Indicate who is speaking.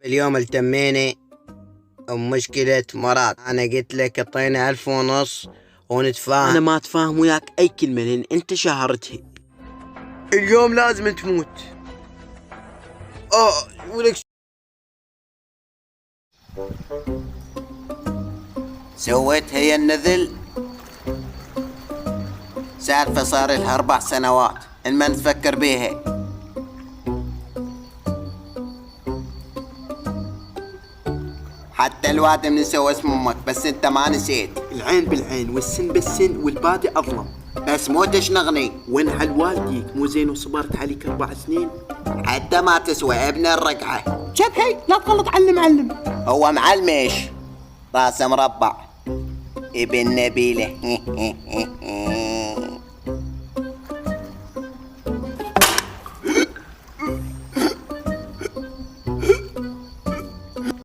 Speaker 1: اليوم التميني مشكلة مرض. أنا قلت لك اعطيني 1500 ونتفاهم.
Speaker 2: أنا ما أتفاهم وياك أي كلمة لأن أنت شهرتها.
Speaker 1: اليوم لازم تموت. ولك
Speaker 3: سويت هي النذل سالفة صار لها 4 سنوات إن ما نتفكر بيها. حتى الواد منسوى اسم امك بس انت ما نسيت.
Speaker 2: العين بالعين والسن بالسن والبادي أظلم.
Speaker 3: بس مو تشنغني.
Speaker 2: وين حل والديك؟ مو زين وصبرت عليك 4 سنين؟
Speaker 3: حتى ما تسوى ابن الرقعة.
Speaker 2: شبهي لا تغلط على المعلم.
Speaker 3: هو معلمش راسه مربع ابن نبيله.